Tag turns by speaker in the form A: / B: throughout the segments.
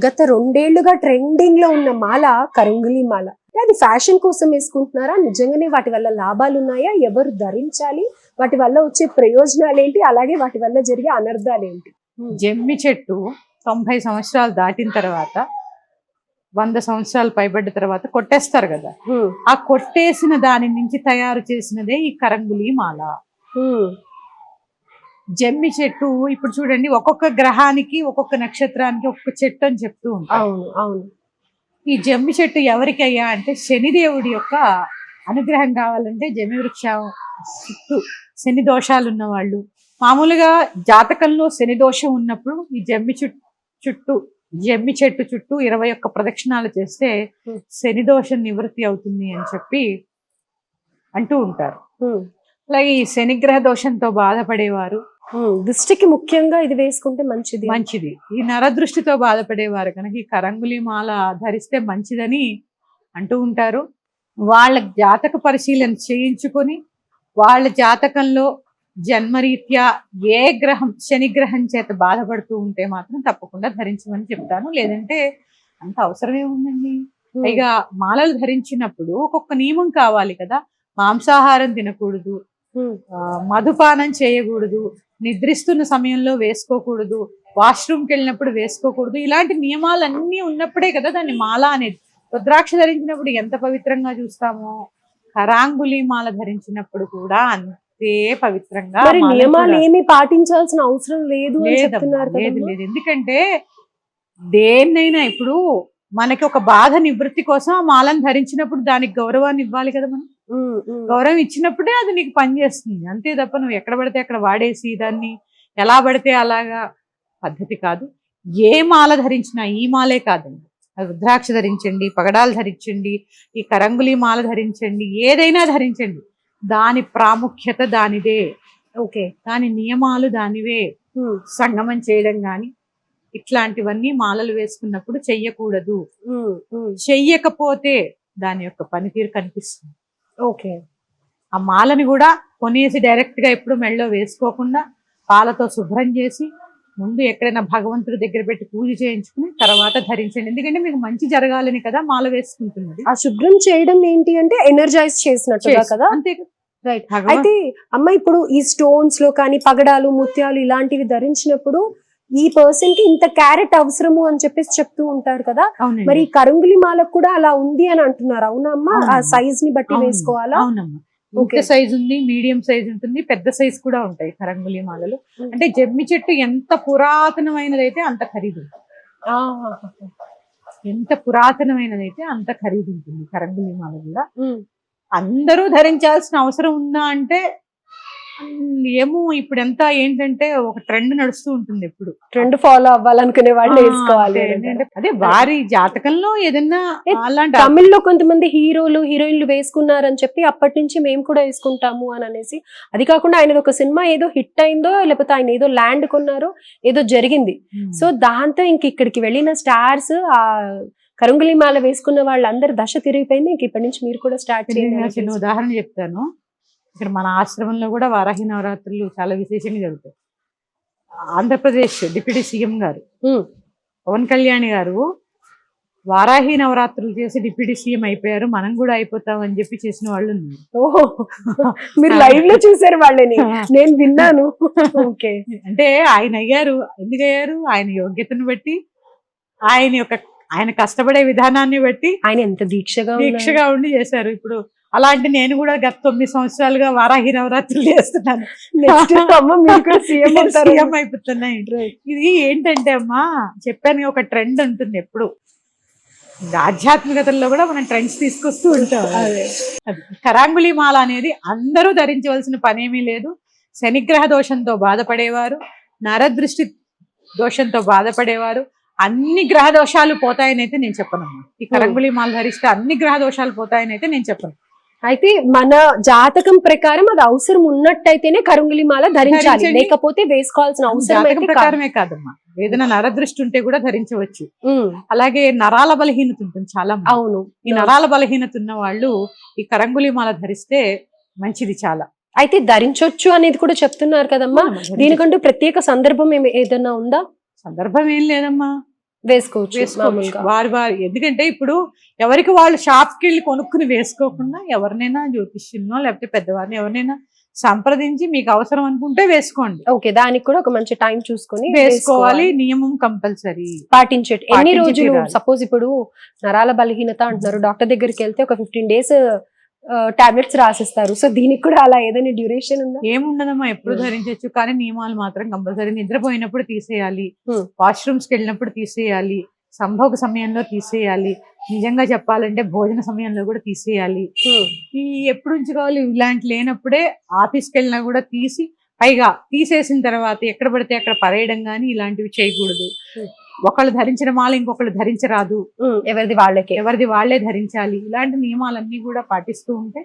A: గత 2 ఏళ్లుగా ట్రెండింగ్ లో ఉన్న మాల కరంగులి మాల. అంటే అది ఫ్యాషన్ కోసం వేసుకుంటున్నారా? నిజంగానే వాటి వల్ల లాభాలు ఉన్నాయా? ఎవరు ధరించాలి? వాటి వల్ల వచ్చే ప్రయోజనాలు ఏంటి? అలాగే వాటి వల్ల జరిగే అనర్థాలు ఏంటి?
B: జమ్మి చెట్టు 90 సంవత్సరాలు దాటిన తర్వాత 100 సంవత్సరాలు పైబడ్డ తర్వాత కొట్టేస్తారు కదా. ఆ కొట్టేసిన దాని నుంచి తయారు చేసినదే ఈ కరంగులి మాల. జమ్మి చెట్టు ఇప్పుడు చూడండి, ఒక్కొక్క గ్రహానికి ఒక్కొక్క నక్షత్రానికి ఒక్కొక్క చెట్టు అని చెప్తూ ఉంటారు.
A: అవును అవును.
B: ఈ జమ్మి చెట్టు ఎవరికయ్యా అంటే శనిదేవుడి యొక్క అనుగ్రహం కావాలంటే జమ్మి వృక్షం చుట్టూ శని దోషాలు ఉన్న వాళ్ళు, మామూలుగా జాతకంలో శని దోషం ఉన్నప్పుడు ఈ జమ్మి చెట్టు చుట్టూ 21 ప్రదక్షిణాలు చేస్తే శని దోషం నివృత్తి అవుతుంది అని చెప్పి అంటూ ఉంటారు. అలాగే ఈ శనిగ్రహ దోషంతో బాధపడేవారు,
A: దృష్టికి ముఖ్యంగా ఇది వేసుకుంటే మంచిది.
B: ఈ నరదృష్టితో బాధపడేవారు కనుక ఈ కరంగులి మాల ధరిస్తే మంచిదని అంటూ ఉంటారు. వాళ్ళ జాతక పరిశీలన చేయించుకొని వాళ్ళ జాతకంలో జన్మరీత్యా ఏ గ్రహం శనిగ్రహం చేత బాధపడుతూ ఉంటే మాత్రం తప్పకుండా ధరించమని చెప్తాను. లేదంటే అంత అవసరమే ఉందండి. పైగా మాలలు ధరించినప్పుడు ఒక్కొక్క నియమం కావాలి కదా. మాంసాహారం తినకూడదు, మధుపానం చేయకూడదు, నిద్రిస్తున్న సమయంలో వేసుకోకూడదు, వాష్రూమ్కి వెళ్ళినప్పుడు వేసుకోకూడదు. ఇలాంటి నియమాలన్నీ ఉన్నప్పుడే కదా దాన్ని మాల అనేది. రుద్రాక్ష ధరించినప్పుడు ఎంత పవిత్రంగా చూస్తామో, కరాంగులి మాల ధరించినప్పుడు కూడా అంతే పవిత్రంగా.
A: నియమాలు ఏమి పాటించాల్సిన అవసరం లేదు.
B: లేదు. ఎందుకంటే దేన్నైనా ఇప్పుడు మనకి ఒక బాధ నివృత్తి కోసం ఆ మాలను ధరించినప్పుడు దానికి గౌరవాన్ని ఇవ్వాలి కదా. మనం గౌరవం ఇచ్చినప్పుడే అది నీకు పనిచేస్తుంది. అంతే తప్ప నువ్వు ఎక్కడ పడితే అక్కడ వాడేసి దాన్ని ఎలా పడితే అలాగా పద్ధతి కాదు. ఏ మాల ధరించినా, ఈ మాలే కాదండి, రుద్రాక్ష ధరించండి, పగడాలు ధరించండి, ఈ కరంగులి మాల ధరించండి, ఏదైనా ధరించండి, దాని ప్రాముఖ్యత దానిదే.
A: ఓకే,
B: దాని నియమాలు దానివే. సంగమం చేయడం గాని ఇట్లాంటివన్నీ మాలలు వేసుకున్నప్పుడు చెయ్యకూడదు. చెయ్యకపోతే దాని యొక్క పనితీరు కనిపిస్తుంది.
A: ఓకే,
B: ఆ మాలని కూడా కొనేసి డైరెక్ట్ గా ఎప్పుడు మెళ్ళలో వేసుకోకుండా పాలతో శుభ్రం చేసి ముందు ఎక్కడైనా భగవంతుడి దగ్గర పెట్టి పూజ చేయించుకుని తర్వాత ధరించండి. ఎందుకంటే మీకు మంచి జరగాలని కదా మాల వేసుకుంటున్నది.
A: ఆ శుభ్రం చేయడం ఏంటి అంటే ఎనర్జైజ్ చేసినట్టుగా కదా.
B: అంతే.
A: రైట్. అయితే అమ్మ, ఇప్పుడు ఈ స్టోన్స్ లో కానీ పగడాలు, ముత్యాలు ఇలాంటివి ధరించినప్పుడు ఈ పర్సన్ కి ఇంత క్యారెట్ అవసరము అని చెప్పేసి చెప్తూ ఉంటారు కదా. మరి కరంగులి మాలకు కూడా అలా ఉంది అని అంటున్నారు. అవునా అమ్మ? ఆ సైజ్ ని బట్టి వేసుకోవాలా?
B: అవునమ్మా. ముఖ్య సైజ్ ఉంది, మీడియం సైజ్ ఉంటుంది, పెద్ద సైజ్ కూడా ఉంటాయి కరంగులి మాలలు. అంటే జమ్మి చెట్టు ఎంత పురాతనమైనదైతే అంత ఖరీదు, ఎంత పురాతనమైనదైతే అంత ఖరీదు ఉంటుంది కరంగులి మాల కూడా. అందరూ ధరించాల్సిన అవసరం ఉందా అంటే ఏమో. ఇప్పుడు ఎంత ఏంటంటే ఒక ట్రెండ్ నడుస్తూ ఉంటుంది, ఎప్పుడు
A: ట్రెండ్ ఫాలో అవ్వాలనుకునే వాళ్ళు వేసుకోవాలి.
B: అదే వారి జాతకంలో ఏదన్నా.
A: తమిళ్లో కొంతమంది హీరోలు హీరోయిన్లు వేసుకున్నారని చెప్పి అప్పటి నుంచి మేము కూడా వేసుకుంటాము అని అనేసి. అది కాకుండా ఆయన ఒక సినిమా ఏదో హిట్ అయిందో, లేకపోతే ఆయన ఏదో ల్యాండ్ కొన్నారో ఏదో జరిగింది. సో దాంతో ఇంక ఇక్కడికి వెళ్ళిన స్టార్స్ ఆ కరంగులి మాల వేసుకున్న వాళ్ళందరూ దశ తిరిగిపోయింది. ఇంక ఇప్పటి నుంచి మీరు కూడా స్టార్ట్ చేయండి.
B: చిన్న ఉదాహరణ చెప్తాను. ఇక్కడ మన ఆశ్రమంలో కూడా వారాహి నవరాత్రులు చాలా విశేషంగా జరుగుతాయి. ఆంధ్రప్రదేశ్ డిప్యూటీ సీఎం గారు పవన్ కళ్యాణ్ గారు వారాహి నవరాత్రులు చేసి డిప్యూటీ సీఎం అయిపోయారు. మనం కూడా అయిపోతాం అని చెప్పి చేసిన వాళ్ళు ఉన్నారు.
A: ఓహో, మీరు లైవ్ లో చూసారు వాళ్ళని? నేను విన్నాను. ఓకే.
B: అంటే ఆయన అయ్యారు. ఎందుకు అయ్యారు? ఆయన యోగ్యతను బట్టి, ఆయన కష్టపడే విధానాన్ని బట్టి,
A: ఆయన ఎంత దీక్షగా
B: ఉండి చేశారు. ఇప్పుడు అలాంటి నేను కూడా గత 9 సంవత్సరాలుగా వారాహి నవరాత్రులు చేస్తున్నాను. సీఎం అయిపోతున్నాయి. ఇది ఏంటంటే అమ్మా, చెప్పాను ఒక ట్రెండ్ ఉంటుంది ఎప్పుడు. ఆధ్యాత్మికతల్లో కూడా మనం ట్రెండ్స్ తీసుకొస్తూ ఉంటాం. కరాంగులి మాల అనేది అందరూ ధరించవలసిన పనేమీ లేదు. శనిగ్రహ దోషంతో బాధపడేవారు, నరదృష్టి దోషంతో బాధపడేవారు, అన్ని గ్రహ దోషాలు పోతాయని అయితే నేను చెప్పనమ్మా. ఈ కరంగులి మాల ధరిస్తే అన్ని గ్రహ దోషాలు పోతాయని అయితే నేను చెప్పను.
A: అయితే మన జాతకం ప్రకారం అది అవసరం ఉన్నట్టయితేనే కరంగులి మాల ధరించాలి, లేకపోతే వేసుకోవాల్సిన అవసరం
B: ప్రకారమే కాదమ్మా. ఏదైనా నరదృష్టి ఉంటే కూడా ధరించవచ్చు. అలాగే నరాల బలహీనత ఉంటుంది చాలా.
A: అవును,
B: ఈ నరాల బలహీనత ఉన్న వాళ్ళు ఈ కరంగులి మాల ధరిస్తే మంచిది చాలా.
A: అయితే ధరించవచ్చు అనేది కూడా చెప్తున్నారు కదమ్మా. దీనికంటూ ప్రత్యేక సందర్భం ఏదైనా ఉందా?
B: సందర్భం ఏం లేదమ్మా.
A: వేసుకోవచ్చు
B: వేసుకోవచ్చు
A: మామూలుగా.
B: వారి ఎందుకంటే ఇప్పుడు ఎవరికి వాళ్ళు షాప్ కి వెళ్ళి కొనుక్కుని వేసుకోకుండా ఎవరినైనా జ్యోతిష్యున్నో లేకపోతే పెద్దవారిని ఎవరినైనా సంప్రదించి మీకు అవసరం అనుకుంటే వేసుకోండి.
A: ఓకే, దానికి కూడా ఒక మంచి టైం చూసుకొని
B: వేసుకోవాలి, నియమం కంపల్సరీ
A: పాటించేట. ఎన్ని
B: పాటించి
A: రోజులు
B: తీరాలి.
A: సపోజ్ ఇప్పుడు నరాల బలహీనత అంటున్నారు, డాక్టర్ దగ్గరికి వెళ్తే ఒక 15 days టాబ్లెట్స్ రాసిస్తారు. సో దీనికి కూడా అలా ఏదైనా డ్యూరేషన్ ఉందా?
B: ఏముండదమ్మా, ఎప్పుడు
A: Hmm.
B: ధరించవచ్చు, కానీ నియమాలు మాత్రం కంపల్సరీ. నిద్రపోయినప్పుడు తీసేయాలి,
A: Hmm.
B: వాష్రూమ్స్ కి వెళ్ళినప్పుడు తీసేయాలి, సంభోగ సమయంలో తీసేయాలి, నిజంగా చెప్పాలంటే భోజన సమయంలో కూడా తీసేయాలి. ఈ ఎప్పుడు ఉంచుకోవాలి, ఇలాంటి లేనప్పుడే ఆఫీస్కి వెళ్ళినా కూడా తీసి, పైగా తీసేసిన తర్వాత ఎక్కడ పడితే అక్కడ పరేయడం కానీ ఇలాంటివి చేయకూడదు.
A: Hmm.
B: ఒకళ్ళు ధరించిన మాల ఇంకొకళ్ళు ధరించరాదు,
A: ఎవరిది వాళ్ళకే.
B: ఎవరిది వాళ్లే ధరించాలి. ఇలాంటి నియమాలన్నీ కూడా పాటిస్తూ ఉంటే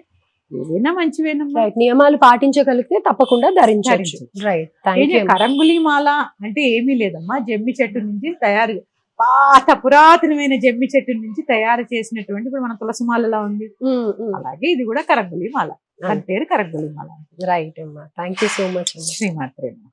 B: ఏదైనా మంచివేనమ్మా.
A: రైట్, నియమాలు పాటించగలిగితే తప్పకుండా ధరించవచ్చు.
B: ధరించవచ్చు.
A: Right, thank you.
B: కరంగులి మాల అంటే ఏమీ లేదమ్మా, జమ్మి చెట్టు నుంచి తయారు, పాత పురాతనమైన జమ్మి చెట్టు నుంచి తయారు చేసినటువంటి, ఇప్పుడు మన తులసి మాలలా ఉంది అలాగే ఇది కూడా కరంగులి మాల. దాని పేరు కరంగులి మాల.
A: రైట్ అమ్మా, థ్యాంక్ యూ సో మచ్.
B: శ్రీమాత్రే నమః.